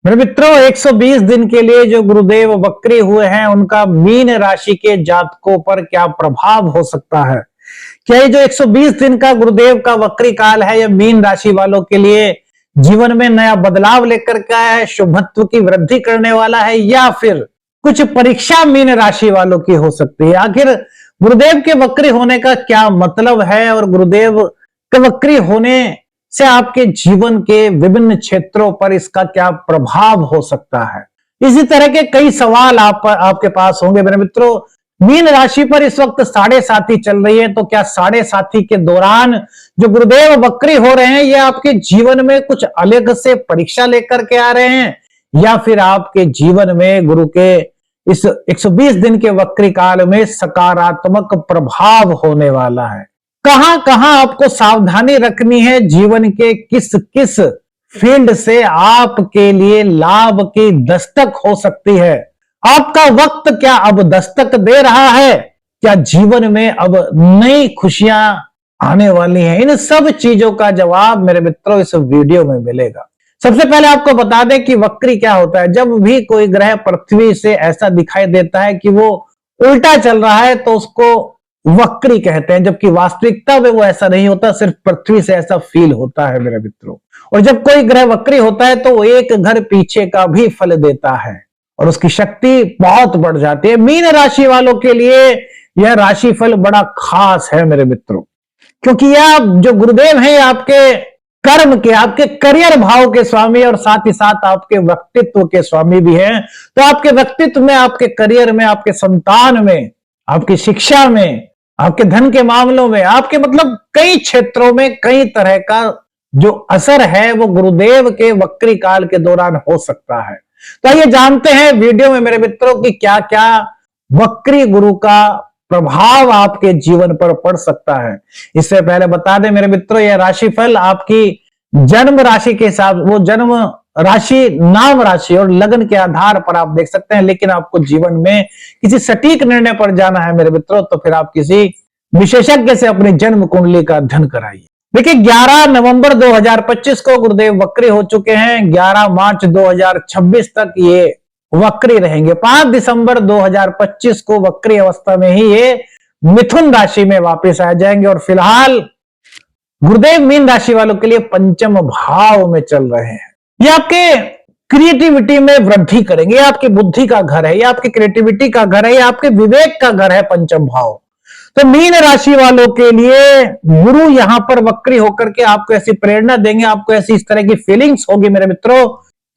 मेरे मित्रों 120 दिन के लिए जो गुरुदेव वक्री हुए हैं उनका मीन राशि के जातकों पर क्या प्रभाव हो सकता है। क्या ये जो 120 दिन का गुरुदेव का वक्री काल है, यह मीन राशि वालों के लिए जीवन में नया बदलाव लेकर के आया है, शुभत्व की वृद्धि करने वाला है, या फिर कुछ परीक्षा मीन राशि वालों की हो सकती है। आखिर गुरुदेव के वक्री होने का क्या मतलब है और गुरुदेव के वक्री होने से आपके जीवन के विभिन्न क्षेत्रों पर इसका क्या प्रभाव हो सकता है। इसी तरह के कई सवाल आपके पास होंगे मेरे मित्रों। मीन राशि पर इस वक्त 7.5 चल रही है, तो क्या 7.5 के दौरान जो गुरुदेव वक्री हो रहे हैं ये आपके जीवन में कुछ अलग से परीक्षा लेकर के आ रहे हैं, या फिर आपके जीवन में गुरु के इस 120 दिन के वक्री काल में सकारात्मक प्रभाव होने वाला है। कहां कहां आपको सावधानी रखनी है, जीवन के किस किस फील्ड से आपके लिए लाभ की दस्तक हो सकती है। आपका वक्त क्या अब दस्तक दे रहा है, क्या जीवन में अब नई खुशियां आने वाली हैं। इन सब चीजों का जवाब मेरे मित्रों इस वीडियो में मिलेगा। सबसे पहले आपको बता दें कि वक्री क्या होता है। जब भी कोई ग्रह पृथ्वी से ऐसा दिखाई देता है कि वो उल्टा चल रहा है तो उसको वक्री कहते हैं, जबकि वास्तविकता में वो ऐसा नहीं होता, सिर्फ पृथ्वी से ऐसा फील होता है मेरे मित्रों। और जब कोई ग्रह वक्री होता है तो वो एक घर पीछे का भी फल देता है और उसकी शक्ति बहुत बढ़ जाती है। मीन राशि वालों के लिए यह राशिफल बड़ा खास है मेरे मित्रों, क्योंकि यह जो गुरुदेव है आपके कर्म के, आपके करियर भाव के स्वामी और साथ ही साथ आपके व्यक्तित्व के स्वामी भी हैं। तो आपके व्यक्तित्व में, आपके करियर में, आपके संतान में, आपकी शिक्षा में, आपके धन के मामलों में, आपके मतलब कई क्षेत्रों में कई तरह का जो असर है वो गुरुदेव के वक्री काल के दौरान हो सकता है। तो आइए जानते हैं वीडियो में मेरे मित्रों कि क्या क्या वक्री गुरु का प्रभाव आपके जीवन पर पड़ सकता है। इससे पहले बता दें मेरे मित्रों, यह राशिफल आपकी जन्म राशि के हिसाब, वो जन्म राशि, नाम राशि और लगन के आधार पर आप देख सकते हैं, लेकिन आपको जीवन में किसी सटीक निर्णय पर जाना है मेरे मित्रों तो फिर आप किसी विशेषज्ञ से अपनी जन्म कुंडली का अध्ययन कराइए। देखिए 11 नवंबर 2025 को गुरुदेव वक्री हो चुके हैं। 11 मार्च 2026 तक ये वक्री रहेंगे। 5 दिसंबर 2025 को वक्री अवस्था में ही ये मिथुन राशि में वापस आ जाएंगे और फिलहाल गुरुदेव मीन राशि वालों के लिए पंचम भाव में चल रहे हैं। ये आपके क्रिएटिविटी में वृद्धि करेंगे, आपकी बुद्धि का घर है, ये आपकी क्रिएटिविटी का घर है, ये आपके विवेक का घर है पंचम भाव। तो मीन राशि वालों के लिए गुरु यहां पर वक्री होकर के आपको ऐसी प्रेरणा देंगे, आपको ऐसी इस तरह की फीलिंग्स होगी मेरे मित्रों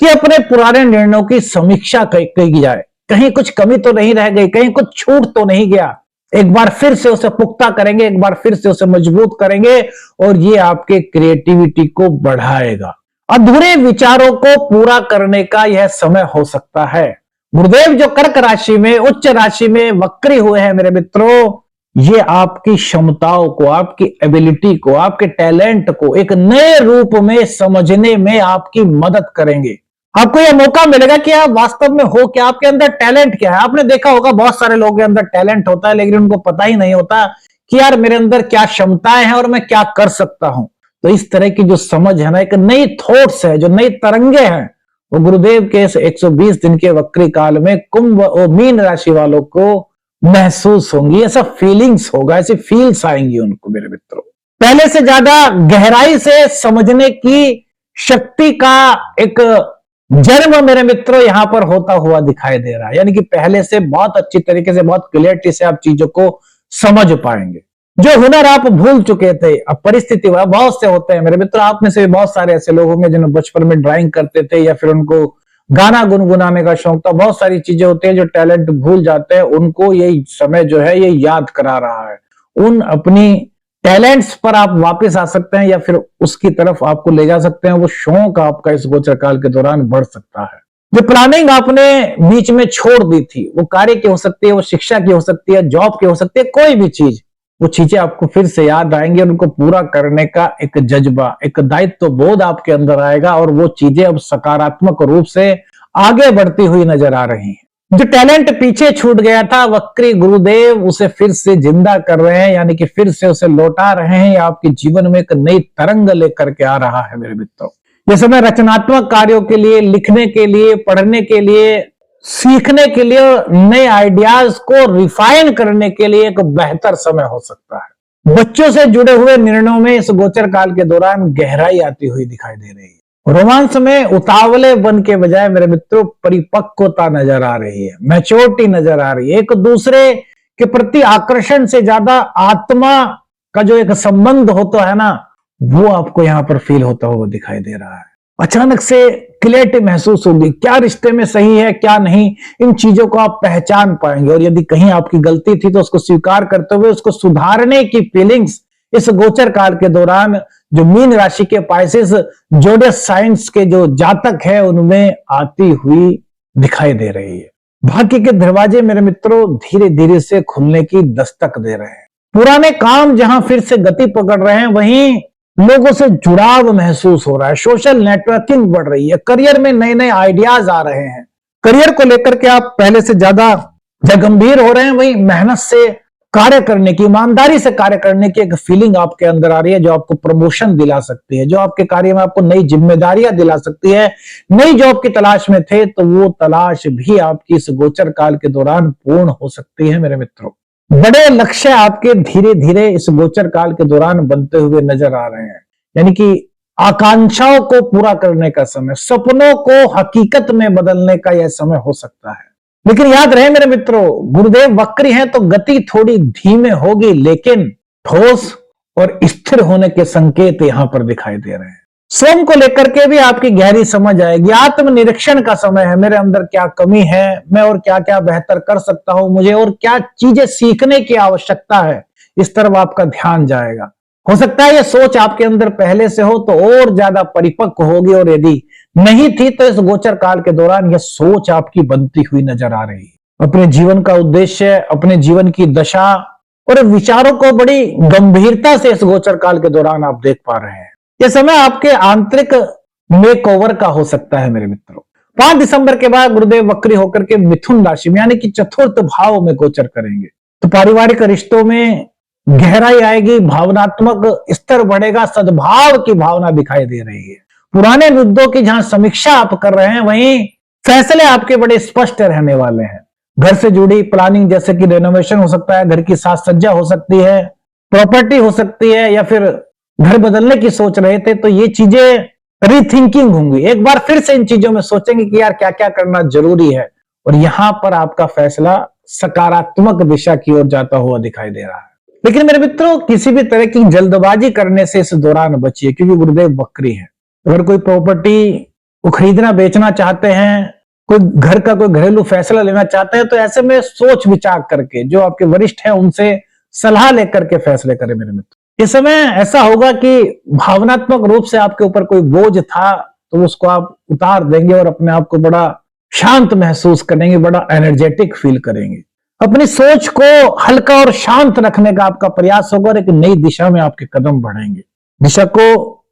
कि अपने पुराने निर्णयों की समीक्षा की जाए। कहीं कुछ कमी तो नहीं रह गई, कहीं कुछ छूट तो नहीं गया। एक बार फिर से उसे पुख्ता करेंगे, एक बार फिर से उसे मजबूत करेंगे और ये आपके क्रिएटिविटी को बढ़ाएगा। अधूरे विचारों को पूरा करने का यह समय हो सकता है। गुरुदेव जो कर्क राशि में, उच्च राशि में वक्री हुए हैं मेरे मित्रों, ये आपकी क्षमताओं को, आपकी एबिलिटी को, आपके टैलेंट को एक नए रूप में समझने में आपकी मदद करेंगे। आपको यह मौका मिलेगा कि आप वास्तव में हो क्या, आपके अंदर टैलेंट क्या है। आपने देखा होगा बहुत सारे लोगों के अंदर टैलेंट होता है लेकिन उनको पता ही नहीं होता कि यार मेरे अंदर क्या क्षमताएं हैं और मैं क्या कर सकता हूं। तो इस तरह की जो समझ है ना, एक नई थॉट्स है, जो नई तरंगे हैं, वो गुरुदेव के 120 दिन के वक्री काल में कुंभ और मीन राशि वालों को महसूस होंगी। ऐसा फीलिंग्स होगा, ऐसी फील्स आएंगी उनको मेरे मित्रों। पहले से ज्यादा गहराई से समझने की शक्ति का एक जन्म मेरे मित्रों यहां पर होता हुआ दिखाई दे रहा है। यानी कि पहले से बहुत अच्छी तरीके से, बहुत क्लियरिटी से आप चीजों को समझ पाएंगे। जो हुनर आप भूल चुके थे, अब परिस्थिति बहुत से होते हैं मेरे मित्र। आप में से बहुत सारे ऐसे लोग होंगे जिन्हें बचपन में ड्राइंग करते थे या फिर उनको गाना गुनगुनाने का शौक था। बहुत सारी चीजें होती हैं जो टैलेंट भूल जाते हैं, उनको ये समय जो है ये याद करा रहा है। उन अपनी टैलेंट्स पर आप वापस आ सकते हैं या फिर उसकी तरफ आपको ले जा सकते हैं। वो शौक आपका इस गोचर काल के दौरान बढ़ सकता है। जो प्लानिंग आपने बीच में छोड़ दी थी, वो कार्य की हो सकती है, वो शिक्षा की हो सकती है, जॉब की हो सकती है, कोई भी चीज, वो चीजें आपको फिर से याद आएंगी और उनको पूरा करने का एक जज्बा, एक दायित्व बोध आपके अंदर आएगा और वो चीजें अब सकारात्मक रूप से आगे बढ़ती हुई नजर आ रही हैं। जो टैलेंट पीछे छूट गया था, वक्री गुरुदेव उसे फिर से जिंदा कर रहे हैं, यानी कि फिर से उसे लौटा रहे हैं। आपके जीवन में एक नई तरंग लेकर के आ रहा है मेरे मित्रों। ये समय रचनात्मक कार्यों के लिए, लिखने के लिए, पढ़ने के लिए, सीखने के लिए, नए आइडियाज को रिफाइन करने के लिए एक बेहतर समय हो सकता है। बच्चों से जुड़े हुए निर्णयों में इस गोचर काल के दौरान गहराई आती हुई दिखाई दे रही है। रोमांस में उतावले बन के बजाय मेरे मित्रों परिपक्वता नजर आ रही है, मैच्योरिटी नजर आ रही है। एक दूसरे के प्रति आकर्षण से ज्यादा आत्मा का जो एक संबंध होता है ना, वो आपको यहां पर फील होता हुआ दिखाई दे रहा है। अचानक से क्लैरिटी महसूस होगी, क्या रिश्ते में सही है क्या नहीं, इन चीजों को आप पहचान पाएंगे। और यदि कहीं आपकी गलती थी तो उसको स्वीकार करते हुए उसको सुधारने की फीलिंग्स इस गोचर काल के दौरान जो मीन राशि के पाइसेस जोडियक साइंस के जो जातक है उनमें आती हुई दिखाई दे रही है। भाग्य के दरवाजे मेरे मित्रों धीरे धीरे से खुलने की दस्तक दे रहे हैं। पुराने काम जहां फिर से गति पकड़ रहे हैं, वहीं लोगों से जुड़ाव महसूस हो रहा है, सोशल नेटवर्किंग बढ़ रही है, करियर में नए नए आइडियाज आ रहे हैं। करियर को लेकर के आप पहले से ज्यादा गंभीर हो रहे हैं, वहीं मेहनत से कार्य करने की, ईमानदारी से कार्य करने की एक फीलिंग आपके अंदर आ रही है, जो आपको प्रमोशन दिला सकती है, जो आपके कार्य में आपको नई जिम्मेदारियां दिला सकती है। नई जॉब की तलाश में थे तो वो तलाश भी आपकी इस गोचर काल के दौरान पूर्ण हो सकती है मेरे मित्रों। बड़े लक्ष्य आपके धीरे धीरे इस गोचर काल के दौरान बनते हुए नजर आ रहे हैं, यानी कि आकांक्षाओं को पूरा करने का समय, सपनों को हकीकत में बदलने का यह समय हो सकता है। लेकिन याद रहे मेरे मित्रों, गुरुदेव वक्री हैं तो गति थोड़ी धीमे होगी, लेकिन ठोस और स्थिर होने के संकेत यहां पर दिखाई दे रहे हैं। स्वयं को लेकर के भी आपकी गहरी समझ आएगी। आत्मनिरीक्षण का समय है, मेरे अंदर क्या कमी है, मैं और क्या क्या बेहतर कर सकता हूं, मुझे और क्या चीजें सीखने की आवश्यकता है, इस तरफ आपका ध्यान जाएगा। हो सकता है यह सोच आपके अंदर पहले से हो तो और ज्यादा परिपक्व होगी, और यदि नहीं थी तो इस गोचर काल के दौरान यह सोच आपकी बनती हुई नजर आ रही है। अपने जीवन का उद्देश्य, अपने जीवन की दशा और विचारों को बड़ी गंभीरता से इस गोचर काल के दौरान आप देख पा रहे हैं। यह समय आपके आंतरिक मेकओवर का हो सकता है मेरे मित्रों। 5 दिसंबर के बाद गुरुदेव वक्री होकर के मिथुन राशि में यानी कि चतुर्थ भाव में गोचर करेंगे, तो पारिवारिक रिश्तों में गहराई आएगी, भावनात्मक स्तर बढ़ेगा, सद्भाव की भावना दिखाई दे रही है। पुराने मुद्दों की जहां समीक्षा आप कर रहे हैं, वहीं फैसले आपके बड़े स्पष्ट रहने वाले हैं। घर से जुड़ी प्लानिंग जैसे कि रेनोवेशन हो सकता है, घर की साज सज्जा हो सकती है, प्रॉपर्टी हो सकती है, या फिर घर बदलने की सोच रहे थे तो ये चीजें रीथिंकिंग होंगी। एक बार फिर से इन चीजों में सोचेंगे कि यार क्या क्या करना जरूरी है, और यहां पर आपका फैसला सकारात्मक दिशा की ओर जाता हुआ दिखाई दे रहा है। लेकिन मेरे मित्रों, किसी भी तरह की जल्दबाजी करने से इस दौरान बचिए, क्योंकि गुरुदेव वक्री है। अगर कोई प्रॉपर्टी को खरीदना बेचना चाहते हैं, कोई घर का कोई घरेलू फैसला लेना चाहते हैं, तो ऐसे में सोच विचार करके जो आपके वरिष्ठ हैं उनसे सलाह लेकर के फैसले करें मेरे मित्र। इस समय ऐसा होगा कि भावनात्मक रूप से आपके ऊपर कोई बोझ था तो उसको आप उतार देंगे और अपने आप को बड़ा शांत महसूस करेंगे, बड़ा एनर्जेटिक फील करेंगे। अपनी सोच को हल्का और शांत रखने का आपका प्रयास होगा और एक नई दिशा में आपके कदम बढ़ेंगे।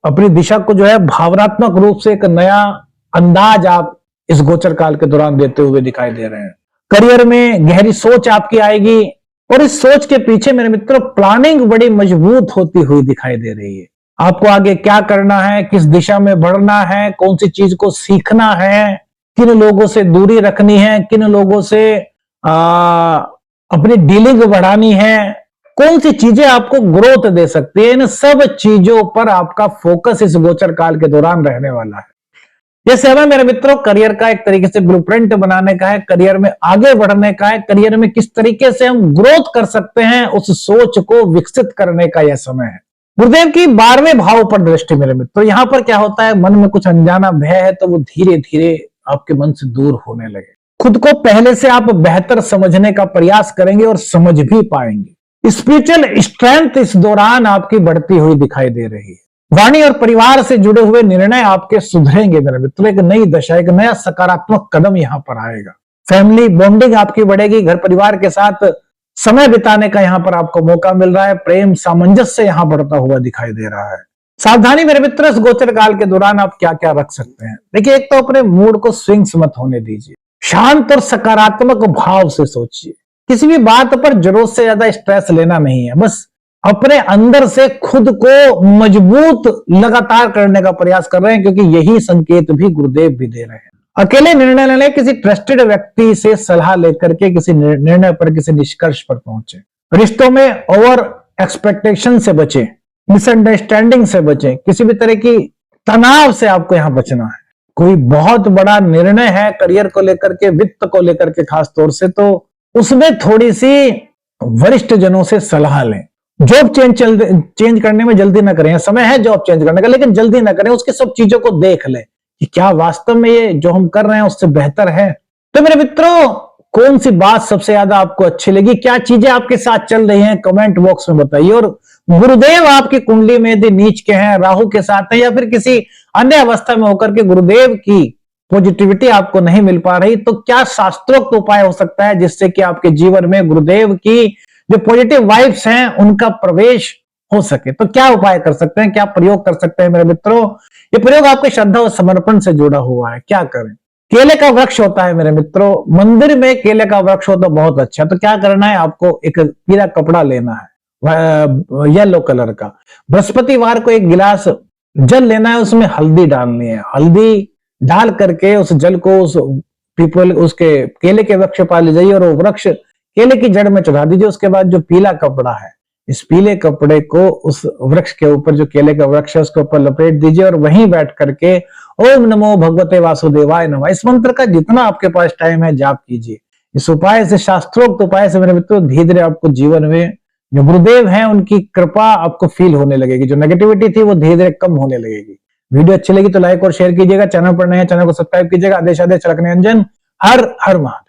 अपनी दिशा को जो है भावनात्मक रूप से एक नया अंदाज आप इस गोचर काल के दौरान देते हुए दिखाई दे रहे हैं। करियर में गहरी सोच आपकी आएगी, और इस सोच के पीछे मेरे मित्रों प्लानिंग बड़ी मजबूत होती हुई दिखाई दे रही है। आपको आगे क्या करना है, किस दिशा में बढ़ना है, कौन सी चीज को सीखना है, किन लोगों से दूरी रखनी है, किन लोगों से अपनी डीलिंग बढ़ानी है, कौन सी चीजें आपको ग्रोथ दे सकती है, इन सब चीजों पर आपका फोकस इस गोचर काल के दौरान रहने वाला है। यह समय मेरे मित्रों करियर का एक तरीके से ब्लूप्रिंट बनाने का है, करियर में आगे बढ़ने का है, करियर में किस तरीके से हम ग्रोथ कर सकते हैं उस सोच को विकसित करने का यह समय है। गुरुदेव की 12वें भाव पर दृष्टि मेरे मित्रों, यहां पर क्या होता है, मन में कुछ अनजाना भय है तो वो धीरे धीरे आपके मन से दूर होने लगे। खुद को पहले से आप बेहतर समझने का प्रयास करेंगे और समझ भी पाएंगे। स्पिरिचुअल स्ट्रेंथ इस दौरान आपकी बढ़ती हुई दिखाई दे रही है। वाणी और परिवार से जुड़े हुए निर्णय आपके सुधरेंगे मेरे मित्र। एक नई दशा, एक नया सकारात्मक कदम यहां पर आएगा। फैमिली बॉन्डिंग आपकी बढ़ेगी, घर परिवार के साथ समय बिताने का यहां पर आपको मौका मिल रहा है। प्रेम सामंजस्य यहां बढ़ता हुआ दिखाई दे रहा है। सावधानी मेरे मित्र, इस गोचर काल के दौरान आप क्या क्या रख सकते हैं। देखिए, एक तो अपने मूड को स्विंग्स मत होने दीजिए, शांत और सकारात्मक भाव से सोचिए। किसी भी बात पर जरूरत से ज्यादा स्ट्रेस लेना नहीं है, बस अपने अंदर से खुद को मजबूत लगातार करने का प्रयास कर रहे हैं, क्योंकि यही संकेत भी गुरुदेव भी दे रहे हैं। अकेले निर्णय लेने, किसी ट्रस्टेड व्यक्ति से सलाह लेकर के किसी निर्णय पर, किसी निष्कर्ष पर पहुंचे। रिश्तों में ओवर एक्सपेक्टेशन से बचे, मिसअंडरस्टैंडिंग से बचे, किसी भी तरह की तनाव से आपको यहां बचना है। कोई बहुत बड़ा निर्णय है करियर को लेकर के, वित्त को लेकर के खास तौर से, तो उसमें थोड़ी सी वरिष्ठ जनों से सलाह लें। जॉब चेंज करने में जल्दी ना करें, समय है जॉब चेंज करने का, लेकिन जल्दी ना करें। उसकी सब चीजों को देख लें कि क्या वास्तव में ये जो हम कर रहे हैं उससे बेहतर है। तो मेरे मित्रों, कौन सी बात सबसे ज्यादा आपको अच्छी लगी, क्या चीजें आपके साथ चल रही हैं, कमेंट बॉक्स में बताइए। और गुरुदेव आपकी कुंडली में यदि नीच के हैं, राहु के साथ हैं, या फिर किसी अन्य अवस्था में होकर के गुरुदेव की पॉजिटिविटी आपको नहीं मिल पा रही, तो क्या शास्त्रोक्त उपाय हो सकता है जिससे कि आपके जीवन में गुरुदेव की जो पॉजिटिव वाइब्स हैं उनका प्रवेश हो सके। तो क्या उपाय कर सकते हैं, क्या प्रयोग कर सकते हैं मेरे मित्रों। ये प्रयोग आपके श्रद्धा और समर्पण से जुड़ा हुआ है। क्या करें, केले का वृक्ष होता है मेरे मित्रों, मंदिर में केले का वृक्ष हो तो बहुत अच्छा। तो क्या करना है, आपको एक पीला कपड़ा लेना है येलो कलर का। बृहस्पतिवार को एक गिलास जल लेना है, उसमें हल्दी डालनी है। हल्दी डाल करके उस जल को उस पीपल उसके केले के वृक्ष पर ले जाइए और वो वृक्ष केले की जड़ में चढ़ा दीजिए। उसके बाद जो पीला कपड़ा है, इस पीले कपड़े को उस वृक्ष के ऊपर, जो केले का वृक्ष है उसके ऊपर लपेट दीजिए और वहीं बैठ करके ओम नमो भगवते वासुदेवाय नमः, इस मंत्र का जितना आपके पास टाइम है जाप कीजिए। इस उपाय से, शास्त्रोक्त उपाय से मेरे मित्रों, धीरे धीरे आपको जीवन में जो गुरुदेव हैं उनकी कृपा आपको फील होने लगेगी। जो नेगेटिविटी थी वो धीरे धीरे कम होने लगेगी। वीडियो अच्छी लगी तो लाइक और शेयर कीजिएगा। चैनल पर नए हैं, चैनल को सब्सक्राइब कीजिएगा। आदेश आदेश रखने अंजन, हर हर महादेव।